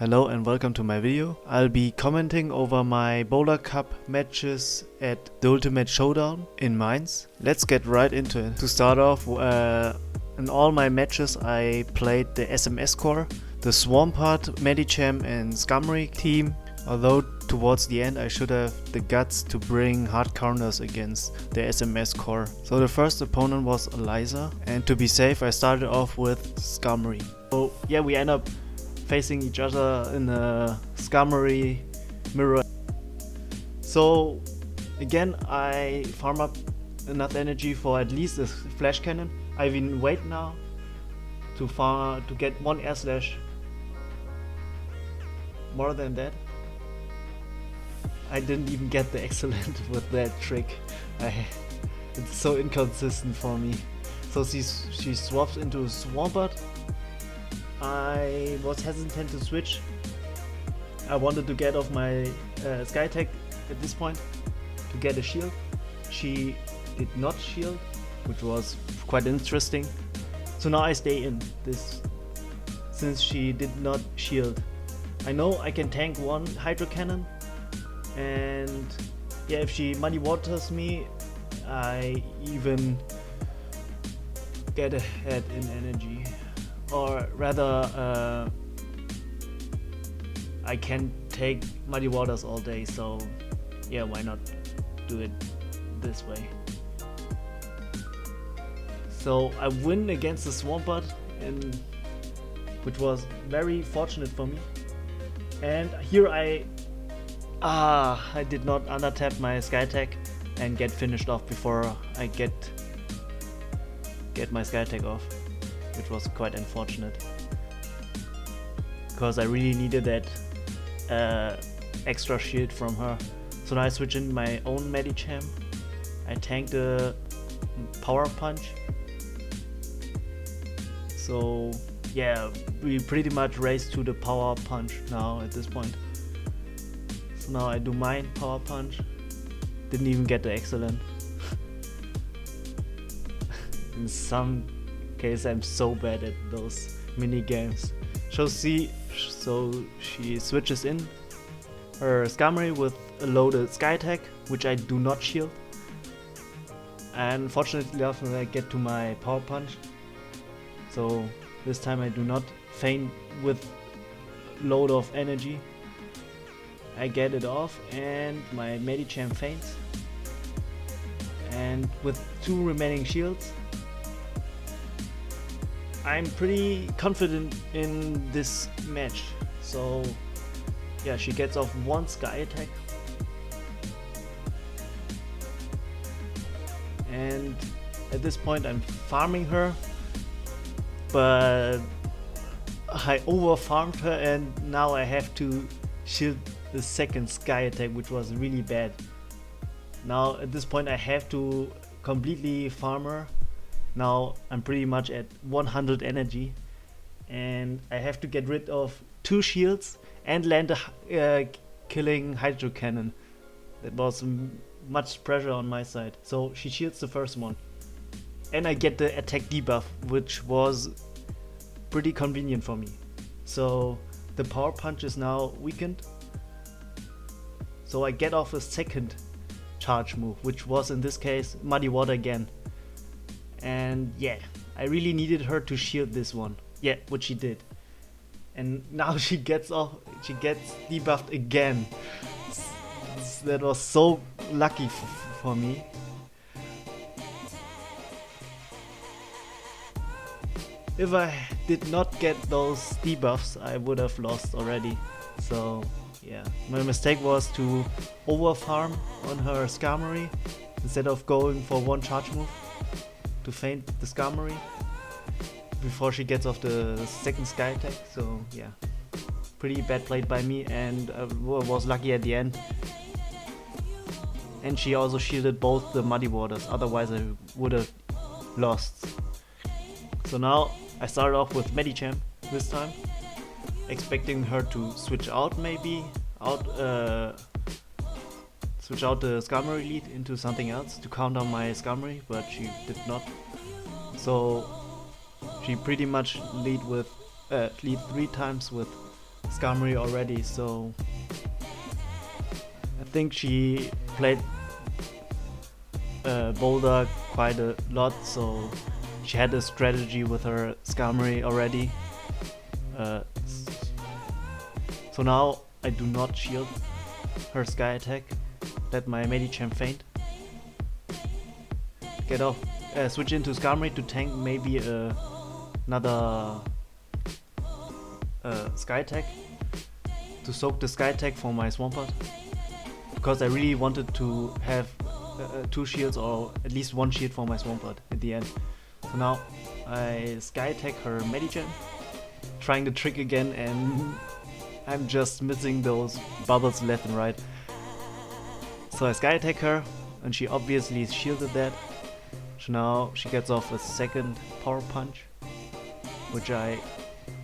Hello and welcome to my video. I'll be commenting over my Boulder Cup matches at the Ultimate Showdown in Mainz. Let's get right into it. To start off, in all my matches I played the SMS core, the Swampart, Medicham and Scumry team, although towards the end I should have the guts to bring hard counters against the SMS core. So the first opponent was Eliza, and to be safe I started off with Scumry. So yeah, we end up facing each other in a Scumry mirror. So again I farm up enough energy for at least a flash cannon. I've been waiting now to get one air slash. More than that, I didn't even get the excellent with that trick. It's so inconsistent for me. So she swaps into Swampart. I was hesitant to switch. I wanted to get off my Sky Tech at this point to get a shield. She did not shield, which was quite interesting. So now I stay in this since she did not shield. I know I can tank one Hydro Cannon, and yeah, if she muddy waters me, I even get ahead in energy. Or rather, I can take muddy waters all day, so yeah, why not do it this way? So I win against the Swampart, which was very fortunate for me. And here I did not under-tap my Sky Tech and get finished off before I get my Sky Tech off, which was quite unfortunate because I really needed that extra shield from her. So now I switch in my own Medicham. I tank the Power Punch. So yeah, we pretty much race to the Power Punch now at this point. So now I do mine Power Punch. Didn't even get the excellent. In some case I'm so bad at those mini games. So she switches in her Scumry with a loaded Sky Tech, which I do not shield. And fortunately often I get to my Power Punch. So this time I do not feint with load of energy. I get it off and my Medicham faints. And with 2 remaining shields, I'm pretty confident in this match. So yeah, she gets off 1 Sky Attack. And at this point I'm farming her, but I over farmed her and now I have to shield the second Sky Attack, which was really bad. Now at this point I have to completely farm her. Now I'm pretty much at 100 energy and I have to get rid of 2 shields and land a killing Hydro Cannon. That was much pressure on my side. So she shields the first one and I get the attack debuff, which was pretty convenient for me. So the Power Punch is now weakened. So I get off a second charge move, which was in this case Muddy Water again. And yeah, I really needed her to shield this one. Yeah, which she did. And now she gets debuffed again. That was so lucky for me. If I did not get those debuffs, I would have lost already. So yeah, my mistake was to over farm on her Scumry instead of going for 1 charge move to feint the Scumry before she gets off the second Sky Attack. So yeah, pretty bad played by me, and I was lucky at the end. And she also shielded both the Muddy Waters, otherwise I would have lost. So now I started off with Medicham this time, expecting her to switch out switch out the Scumry lead into something else to counter my Scumry, but she did not. So she pretty much lead 3 times with Skarmory already, so I think she played Boulder quite a lot, so she had a strategy with her Skarmory already. So now I do not shield her Sky Attack. Let my Medicham faint. Get off. Switch into Skarmory to tank maybe another Sky Attack. To soak the Sky Attack for my Swampert. Because I really wanted to have 2 shields or at least 1 shield for my Swampert at the end. So now I Sky Attack her Medicham. Trying the trick again, and I'm just missing those bubbles left and right. So I Sky Attack her, and she obviously shielded that. So now she gets off a second Power Punch, which I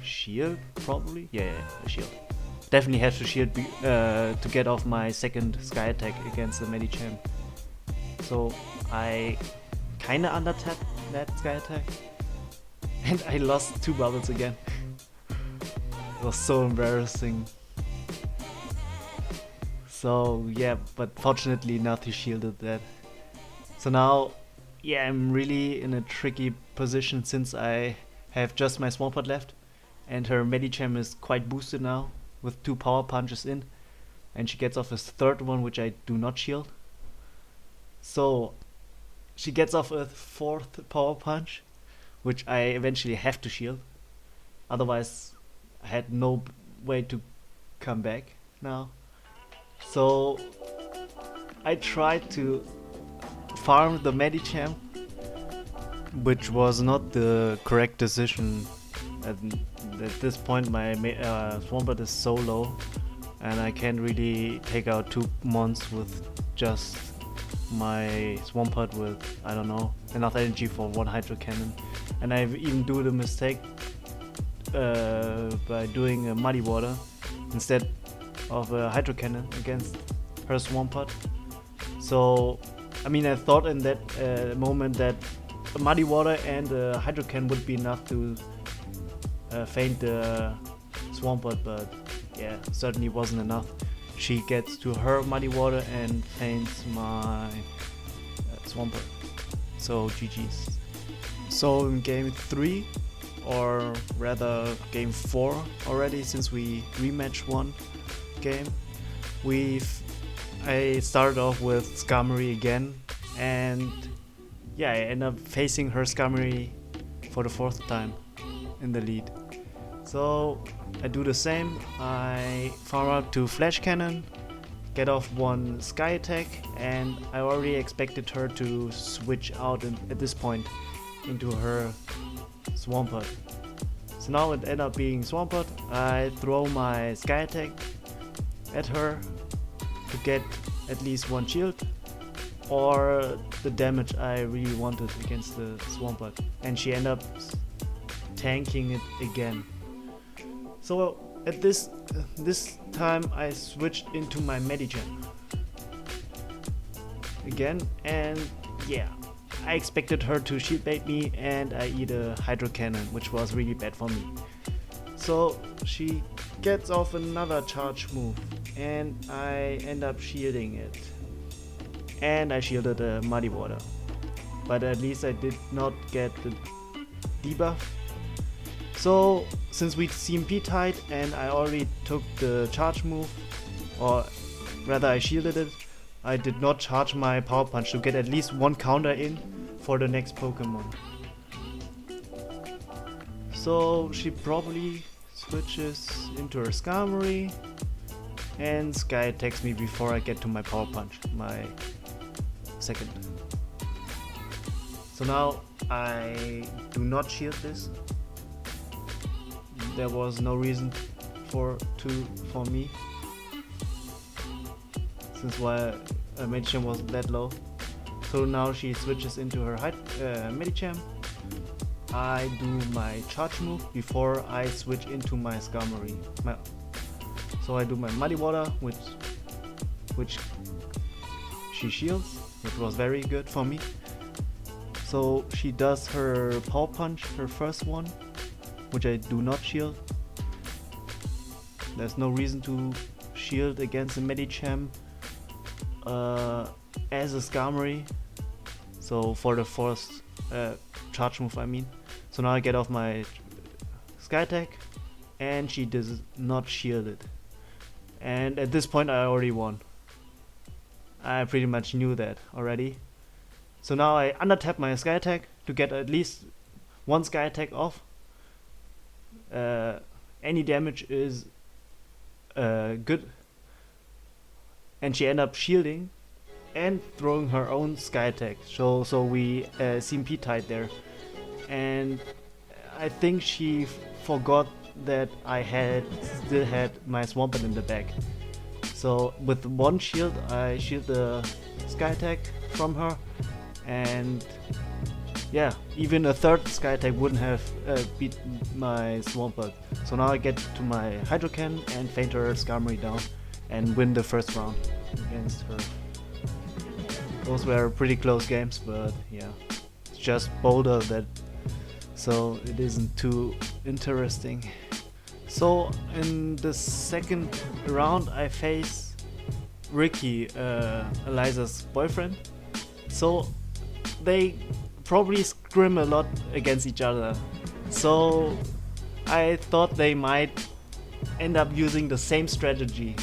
shield probably? Yeah, I shield. Definitely have to shield to get off my second Sky Attack against the Medicham. So I kinda under-tap that Sky Attack, and I lost 2 bubbles again. It was so embarrassing. So yeah, but fortunately Nathi shielded that. So now, yeah, I'm really in a tricky position since I have just my Swampert left, and her Medicham is quite boosted now with 2 Power Punches in, and she gets off a third one, which I do not shield. So she gets off a 4th Power Punch, which I eventually have to shield. Otherwise I had no way to come back now. So I tried to farm the Medicham, which was not the correct decision. At this point my Swampert is so low, and I can't really take out 2 mons with just my Swampert with, I don't know, enough energy for 1 Hydro Cannon. And I even do the mistake by doing a Muddy Water instead of a Hydro Cannon against her Swampert. So I mean, I thought in that moment that a Muddy Water and a Hydro Cannon would be enough to feint the Swampert, but yeah, certainly wasn't enough. She gets to her Muddy Water and feints my Swampert. So GG's. So in game 3, or rather game 4 already, since we rematched 1 game, I started off with Skarmory again, and yeah, I end up facing her Skarmory for the 4th time in the lead. So I do the same. I farm up to Flash Cannon, get off 1 Sky Attack, and I already expected her to switch out at this point into her Swampert. So now it ended up being Swampert. I throw my Sky Attack at her to get at least 1 shield or the damage I really wanted against the Swampert, and she ended up tanking it again. So at this time I switched into my Medicham again, and yeah, I expected her to shield bait me and I eat a Hydro Cannon, which was really bad for me. So she gets off another charge move and I end up shielding it, and I shielded a Muddy Water, but at least I did not get the debuff. So since we CMP tied and I already took the charge move, or rather I shielded it, I did not charge my Power Punch to get at least 1 counter in for the next Pokemon. So she probably switches into her Skarmory and Sky attacks me before I get to my Power Punch, my second. So now I do not shield this. There was no reason for me, since while Medicham was that low. So now she switches into her Medicham. I do my charge move before I switch into my Skarmory. So I do my Muddy Water, which she shields, which was very good for me. So she does her Power Punch, her first one, which I do not shield. There's no reason to shield against a Medicham as a Skarmory. So for the first charge move, I mean. So now I get off my Sky Attack, and she does not shield it. And at this point I already won. I pretty much knew that already. So now I under-tap my Sky Attack to get at least one Sky Attack off. Any damage is good. And she ended up shielding and throwing her own Sky Attack. So we CMP tied there. And I think she forgot that I still had my Swampert in the back. So with one shield, I shield the Sky Attack from her, and yeah, even a third Sky Attack wouldn't have beaten my Swampert. So now I get to my Hydrocan and feint her Skarmory down and win the first round against her. Those were pretty close games, but yeah, it's just Boulder that, so it isn't too interesting. So in the second round I face Ricky, Eliza's boyfriend. So they probably scrim a lot against each other. So I thought they might end up using the same strategy.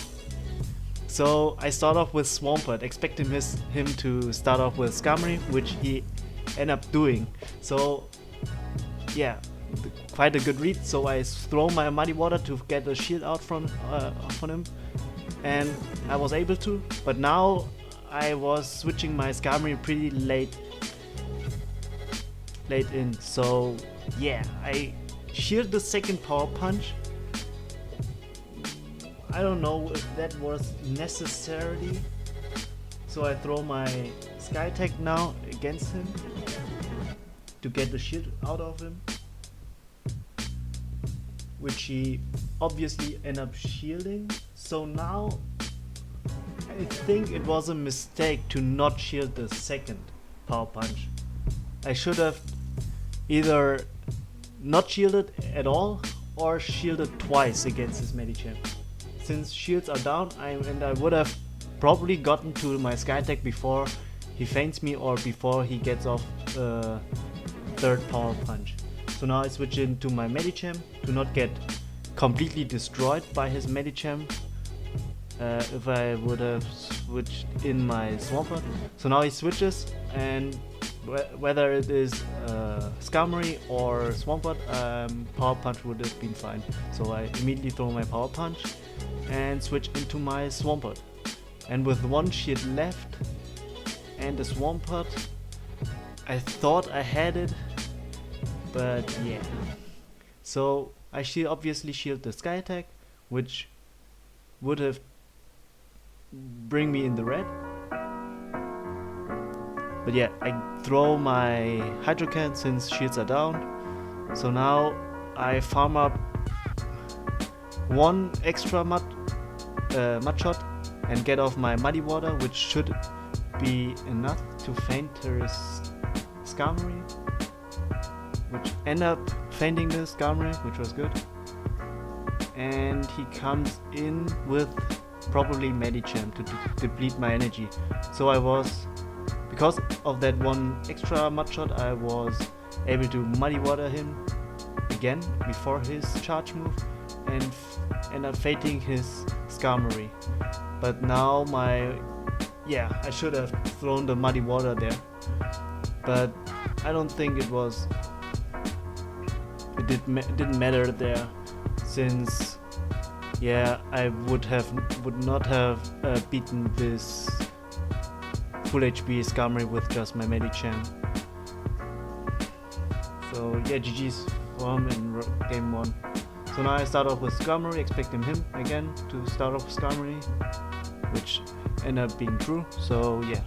So I start off with Swampert, expecting him to start off with Skarmory, which he ended up doing. So yeah, quite a good read. So I throw my Muddy Water to get a shield out from him, and I was able to. But now I was switching my Skarmory pretty late in. So yeah, I shield the second Power Punch. I don't know if that was necessary. So I throw my Sky Attack now against him to get the shield out of him, which he obviously ended up shielding. So now I think it was a mistake to not shield the second Power Punch. I should have either not shielded at all or shielded twice against his Medicham. Since shields are down, I would have probably gotten to my Sky Attack before he feints me or before he gets off third Power Punch. So now I switch into my Medicham to not get completely destroyed by his Medicham if I would have switched in my Swampert. So now he switches, and whether it is Skarmory or Swampert, Power Punch would have been fine. So I immediately throw my Power Punch and switch into my Swampert. And with one shield left and the Swampert, I thought I had it, but yeah. So I obviously shield the Sky Attack, which would have bring me in the red. But yeah, I throw my Hydrocan since shields are down. So now I farm up one extra mud shot and get off my Muddy Water, which should be enough to feint his Skarmory, which end up feinting the Skarmory, which was good. And he comes in with probably Medicham to deplete my energy. So because of that one extra mud shot, I was able to Muddy Water him again before his charge move and end up feinting his Skarmory. But now I should have thrown the Muddy Water there, but I don't think it didn't matter there, since I would not have beaten this full HP Skarmory with just my Medicham. So yeah, GG's for him in game 1. So now I start off with Skarmory, expecting him again to start off with Skarmory, which ended up being true. So yeah,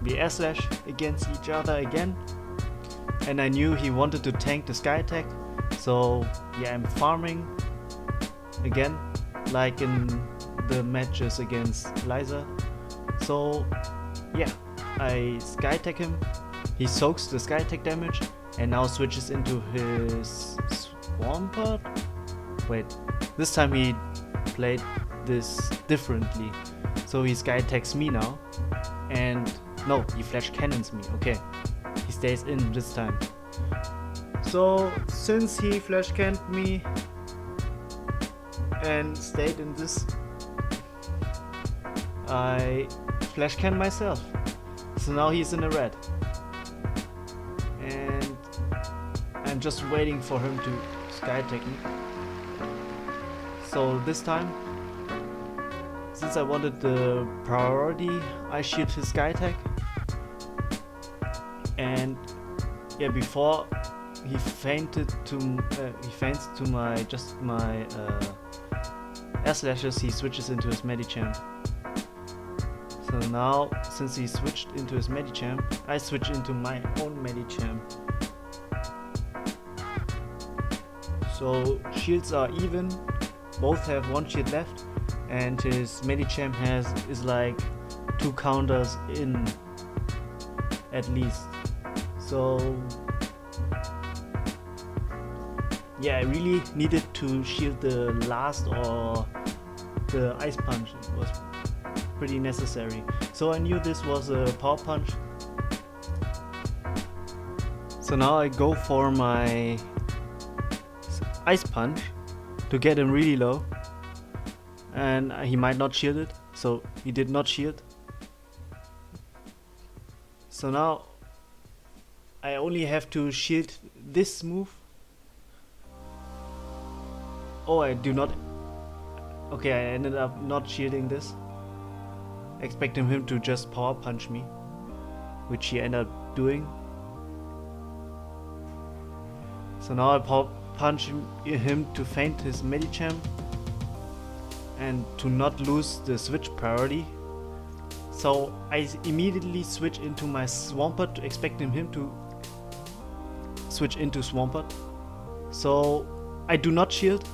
we air slash against each other again, and I knew he wanted to tank the Sky Attack. So yeah, I'm farming again, like in the matches against Liza. So yeah, I Sky Attack him, he soaks the Sky Attack damage, and now switches into his Swampert? Wait, this time he played this differently. So he sky attacks me now. And no, he flash cannons me. Okay, he stays in this time. So since he flash canned me and stayed in this, I flash can myself. So now he's in a red. And I'm just waiting for him to sky attack me. So this time, since I wanted the priority, I shield his sky attack. And yeah, before he fainted to faints to my air slashes, he switches into his Medichamp. So now, since he switched into his Medichamp, I switch into my own Medichamp. So shields are even, both have one shield left, and his Medichamp is like 2 counters in at least. So yeah, I really needed to shield the last or the ice punch. It was pretty necessary. So I knew this was a power punch. So now I go for my ice punch to get him really low. And he might not shield it, so he did not shield. So now I only have to shield this move. Oh, I do not. Okay, I ended up not shielding this, expecting him to just power punch me, which he ended up doing. So now I power punch him to feint his Medichamp and to not lose the switch priority. So I immediately switch into my Swampert, expecting him to switch into Swampert. So I do not shield,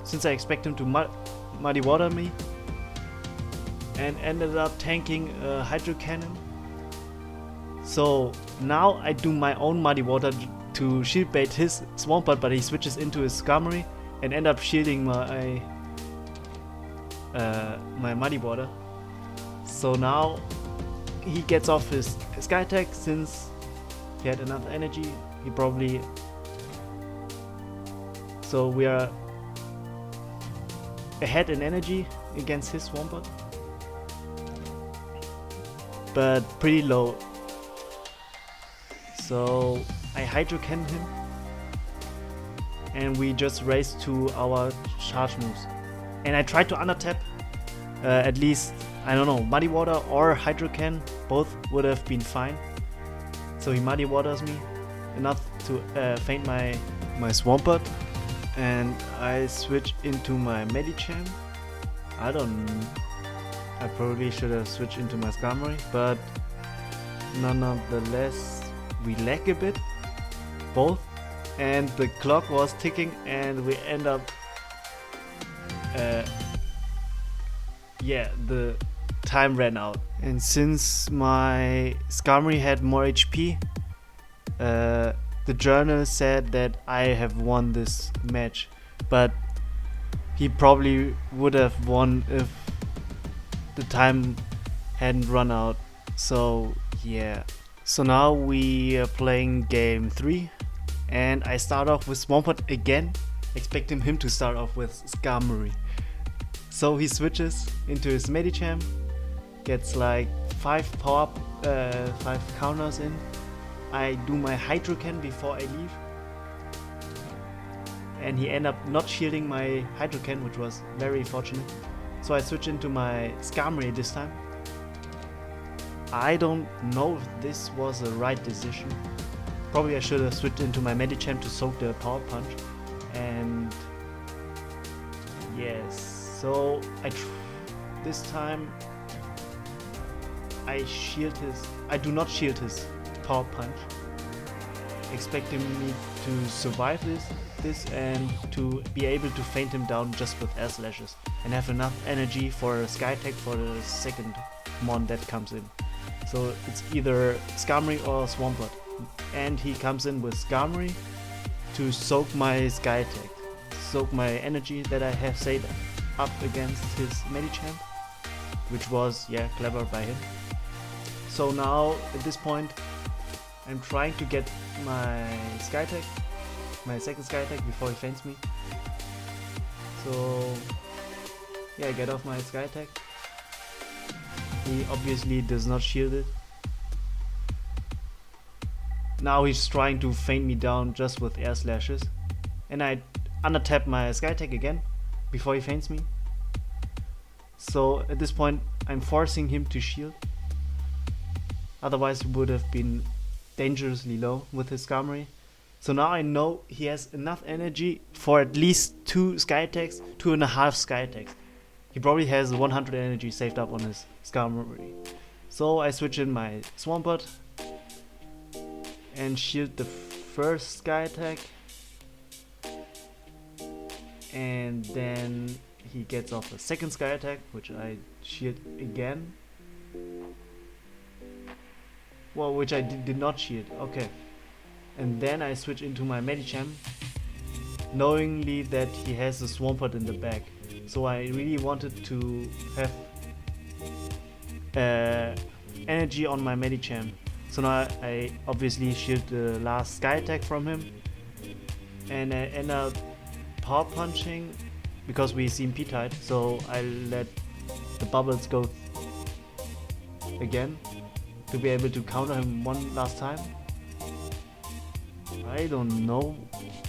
since I expect him to muddy water me, and ended up tanking a Hydro Cannon. So now I do my own muddy water to shield bait his Swampert, but he switches into his Skarmory and end up shielding my my muddy water. So now he gets off his sky attack, since he had enough energy. He probably, so we are ahead in energy against his Swampert, but pretty low. So I Hydro Cannon him, and we just race to our charge moves. And I tried to under tap at least, I don't know, Muddy Water or Hydro Cannon, both would have been fine. So he Muddy Waters me enough to feint my Swampert, and I switch into my Medichamp. I probably should have switched into my Skarmory, but nonetheless we lag a bit, both, and the clock was ticking, and we end up yeah, the time ran out. And since my Skarmory had more HP, the journal said that I have won this match, but he probably would have won if the time hadn't run out. So yeah. So now we are playing game 3, and I start off with Swampert again, expecting him to start off with Skarmory. So he switches into his Medichamp, gets like 5 counters in. I do my Hydro Cannon before I leave, and he ended up not shielding my Hydro Cannon, which was very fortunate. So I switch into my Skarmory this time. I don't know if this was a right decision. Probably I should have switched into my Medichamp to soak the power punch. And yes, so this time I do not shield his power punch, expecting me to survive this and to be able to feint him down just with air slashes and have enough energy for a sky attack for the second mon that comes in. So it's either Skarmory or Swampert, and he comes in with Skarmory, to soak my sky tech, soak my energy that I have saved up against his Medichamp, which was, yeah, clever by him. So now at this point I'm trying to get my sky tech, my second sky tech, before he faints me. So yeah, get off my sky tech. He obviously does not shield it. Now he's trying to feint me down just with air slashes, and I under-tap my sky tech again before he feints me. So at this point I'm forcing him to shield, otherwise he would have been dangerously low with his Skarmory. So now I know he has enough energy for at least 2 sky attacks, 2.5 sky attacks. He probably has 100 energy saved up on his Skarmory. So I switch in my Swampert and shield the first sky attack, and then he gets off a second sky attack, which I shield again. Well, which I did not shield, okay. And then I switch into my Medicham, knowingly that he has a Swampert in the back. So I really wanted to have energy on my Medicham. So now I obviously shield the last sky attack from him, and I end up power punching because we seem P-tied, so I let the bubbles go again to be able to counter him one last time. I don't know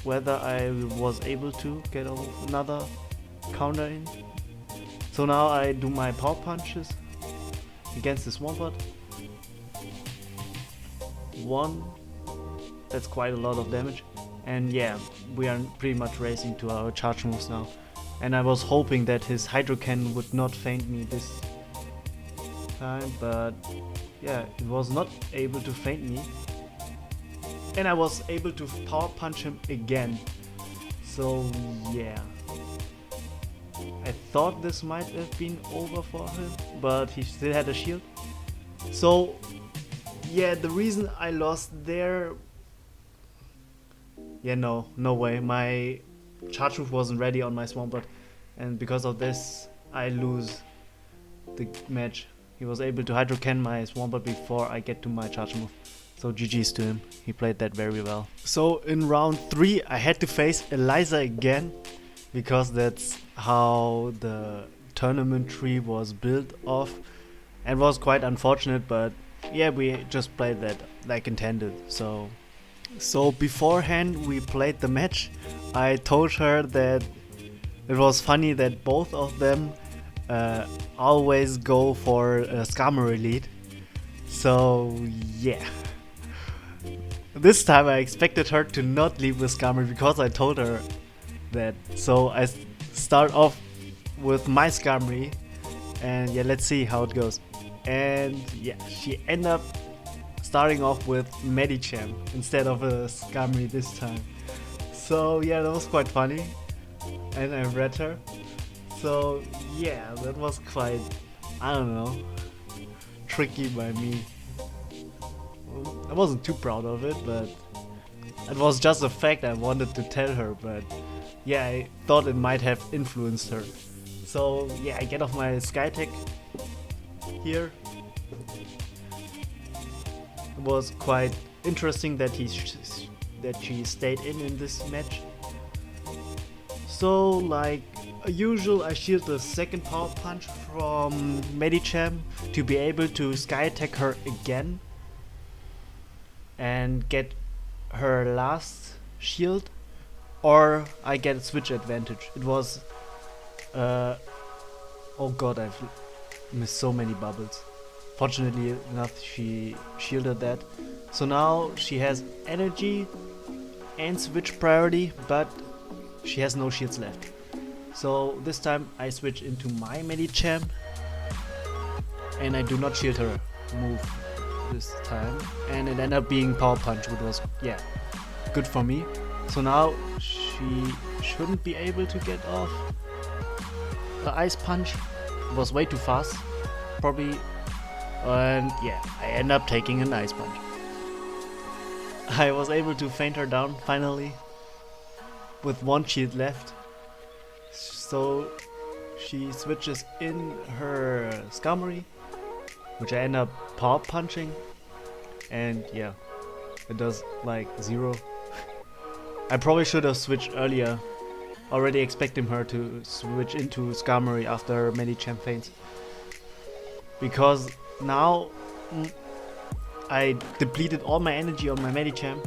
whether I was able to get another counter in. So now I do my power punches against the Swampert. 1, that's quite a lot of damage, and yeah, we are pretty much racing to our charge moves now. And I was hoping that his Hydro Cannon would not feint me this time, but yeah, it was not able to feint me, and I was able to power punch him again. So yeah, I thought this might have been over for him, but he still had a shield. So yeah, the reason I lost there, yeah, no way, my charge move wasn't ready on my Swampert, and because of this I lose the match. He was able to Hydro Can my Swampert before I get to my charge move. So GG's to him, he played that very well. So in round 3 I had to face Eliza again, because that's how the tournament tree was built off, and was quite unfortunate, but yeah, we just played that like intended. So beforehand we played the match, I told her that it was funny that both of them always go for a Skarmory lead. So yeah, this time I expected her to not leave with Skarmory because I told her that. So I start off with my Skarmory, and yeah, let's see how it goes. And yeah, she ended up starting off with Medicham instead of a Skarmory this time. So yeah, that was quite funny, and I read her. So yeah, that was quite, I don't know, tricky by me. I wasn't too proud of it, but it was just a fact I wanted to tell her. But yeah, I thought it might have influenced her. So yeah, I get off my Skytech here. It was quite interesting that she stayed in this match. So like usual, I shield the second power punch from Medicham to be able to sky attack her again and get her last shield, or I get a switch advantage. It was oh god, I've missed so many bubbles. Fortunately enough, she shielded that. So now she has energy and switch priority, but she has no shields left. So this time I switch into my Medicham, and I do not shield her move this time, and it ended up being power punch, which was, yeah, good for me. So now she shouldn't be able to get off. The ice punch was way too fast, probably, and yeah, I end up taking an ice punch. I was able to feint her down finally, with one shield left. So she switches in her Skarmory, which I end up power punching, and yeah, it does like 0. I probably should have switched earlier, already expecting her to switch into Skarmory after her Medicham faints. Because now I depleted all my energy on my Medicham,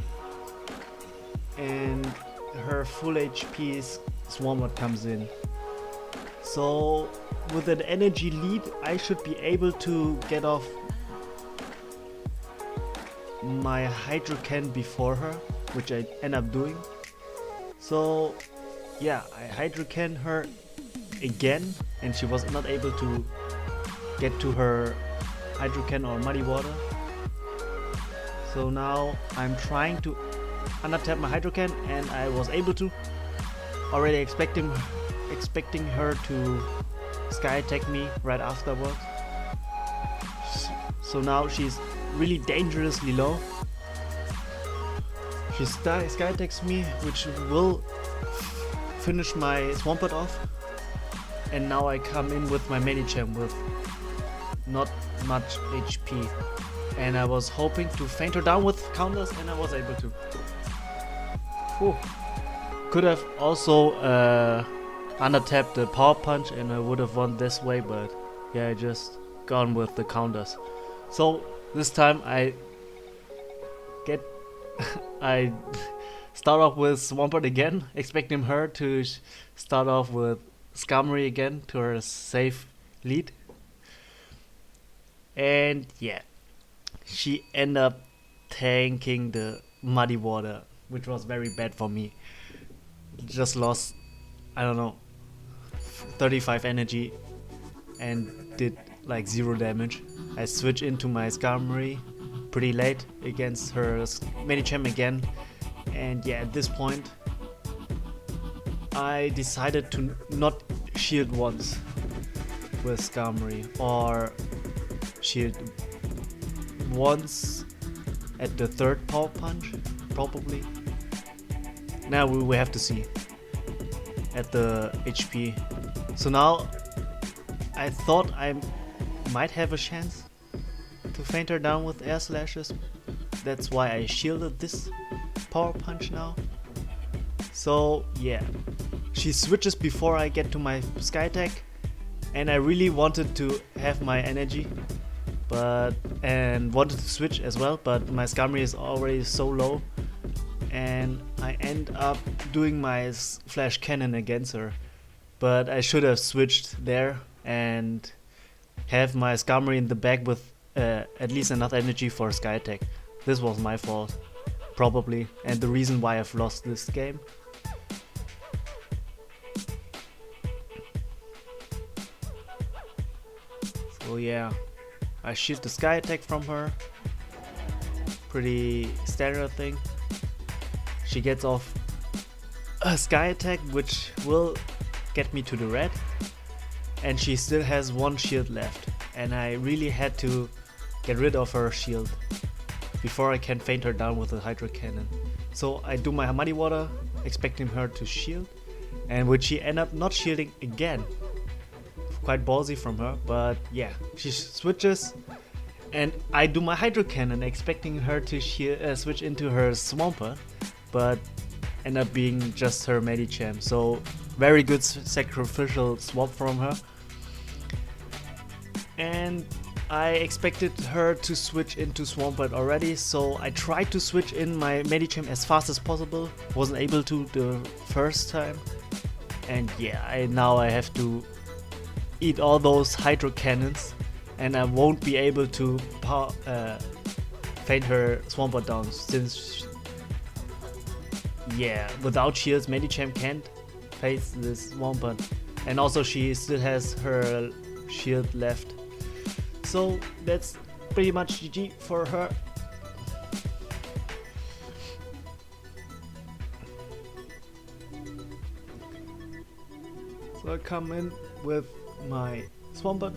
and her full HP Swarmlord comes in. So with an energy lead, I should be able to get off my Hydrocan before her, which I end up doing. So yeah, I Hydrocan her again, and she was not able to get to her Hydrocan or Muddy Water. So now I'm trying to untap my Hydrocan, and I was able to, already expecting her to Sky Attack me right afterwards. So now she's really dangerously low. She Sky Attacks me, which will finish my Swampert off. And now I come in with my Medicham with not much HP. And I was hoping to feint her down with counters, and I was able to. Whew. Could have also undertapped the power punch and I would have won this way, but yeah, I just gone with the counters. So this time I start off with Swampert again, expecting her to start off with Skarmory again to her safe lead. And yeah, she ended up tanking the Muddy Water, which was very bad for me. Just lost, I don't know, 35 energy and did like 0 damage. I switched into my Skarmory pretty late against her Medicham again, and yeah, at this point I decided to not shield once with Skarmory, or shield once at the 3rd power punch, probably. Now we have to see at the HP. So now I thought I might have a chance to feint her down with air slashes. That's why I shielded this power punch now. So yeah, she switches before I get to my Sky Attack, and I really wanted to have my energy, and wanted to switch as well, but my Skarmory is already so low, and I end up doing my Flash Cannon against her. But I should have switched there and have my Skarmory in the back with at least enough energy for Sky Attack. This was my fault, probably, and the reason why I've lost this game. So yeah, I shield the Sky Attack from her. Pretty standard thing. She gets off a Sky Attack, which will get me to the red, and she still has 1 shield left, and I really had to get rid of her shield before I can feint her down with a Hydro Cannon. So I do my Muddy Water, expecting her to shield, and which she end up not shielding again. Quite ballsy from her, but yeah, she switches, and I do my Hydro Cannon, expecting her to switch into her Swampert, but end up being just her Medicham. So very good sacrificial swap from her. And I expected her to switch into Swampert already, so I tried to switch in my Medicham as fast as possible. Wasn't able to the first time. And yeah, now I have to eat all those Hydro Cannons, and I won't be able to feint her Swampert down, since yeah, without shields Medicham can't face this Swampert, and also she still has her shield left. So that's pretty much GG for her. So I come in with my Swampert,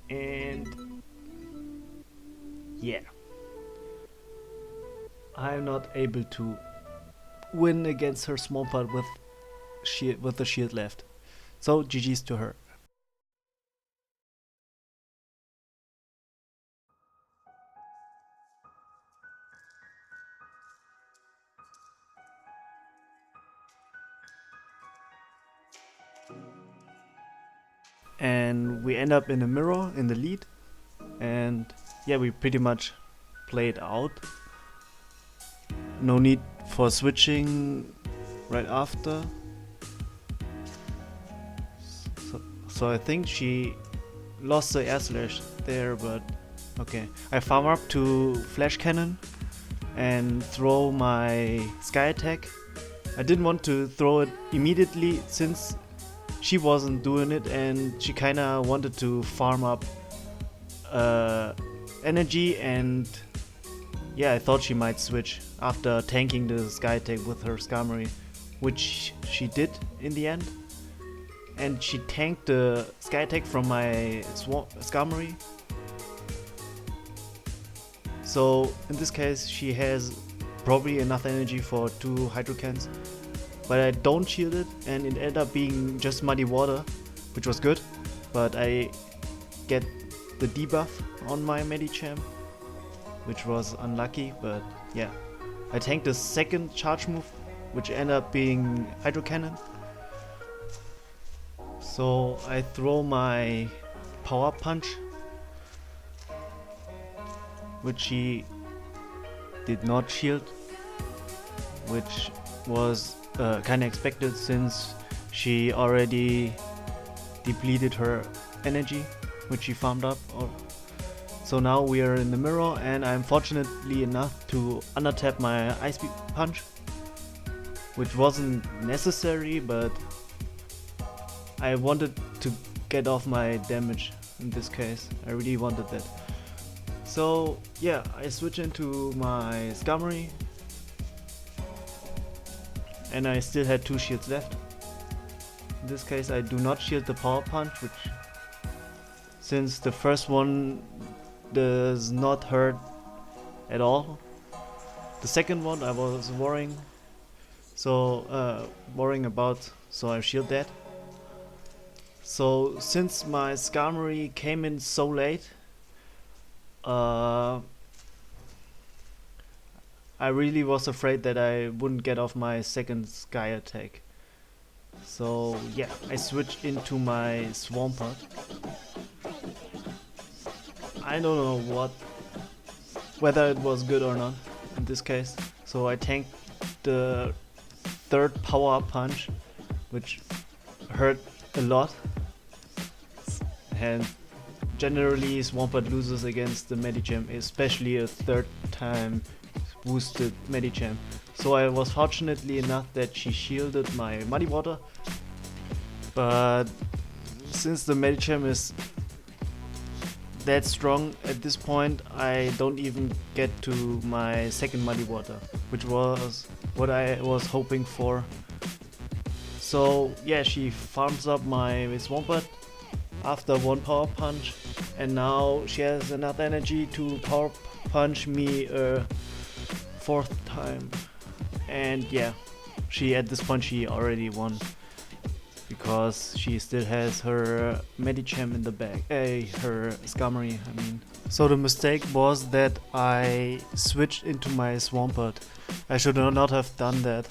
and yeah, I'm not able to win against her small part with the shield left. So GG's to her. And we end up in a mirror in the lead, and yeah, we pretty much played out. No need for switching right after. So I think she lost the air slash there, but okay. I farm up to flash cannon and throw my sky attack. I didn't want to throw it immediately since she wasn't doing it, and she kinda wanted to farm up energy, and yeah, I thought she might switch after tanking the sky attack with her Skarmory, which she did in the end. And she tanked the sky attack from my Skarmory. So in this case she has probably enough energy for 2 Hydro Cans. But I don't shield it, and it ended up being just Muddy Water, which was good. But I get the debuff on my Medicham, which was unlucky, but yeah. I tanked the second charge move, which ended up being Hydro Cannon. So I throw my Power Punch, which she did not shield, which was kinda expected since she already depleted her energy, which she farmed up. So now we are in the mirror, and I'm fortunately enough to undertap my Ice Punch, which wasn't necessary, but I wanted to get off my damage in this case. I really wanted that. So yeah, I switch into my Skarmory, and I still had 2 shields left. In this case I do not shield the Power Punch, which, since the first one does not hurt at all. The second one I was worrying about, so I shield that. So since my Skarmory came in so late, I really was afraid that I wouldn't get off my second sky attack. So yeah, I switched into my Swampert. I don't know whether it was good or not in this case. So I tanked the third Power Punch, which hurt a lot. And generally Swampert loses against the Medicham, especially a 3rd time boosted Medicham. So I was fortunately enough that she shielded my Muddy Water, but since the Medicham is that strong at this point, I don't even get to my second Muddy Water, which was what I was hoping for. So yeah, she farms up my Swampert after 1 Power Punch, and now she has enough energy to Power Punch me a 4th time. And yeah, at this point she already won, because she still has her Medicham in the bag, her Skarmory, I mean. So the mistake was that I switched into my Swampert. I should not have done that.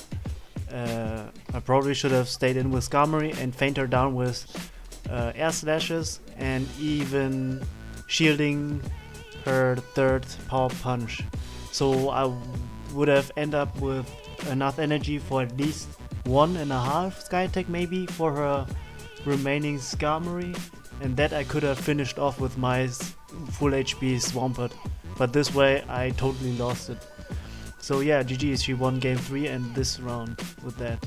I probably should have stayed in with Skarmory and feigned her down with air slashes, and even shielding her 3rd Power Punch. So I would have ended up with enough energy for at least 1.5 sky attack maybe for her remaining Skarmory, and that I could have finished off with my full HP Swampert. But this way I totally lost it. So yeah, GG, she won game 3 and this round with that.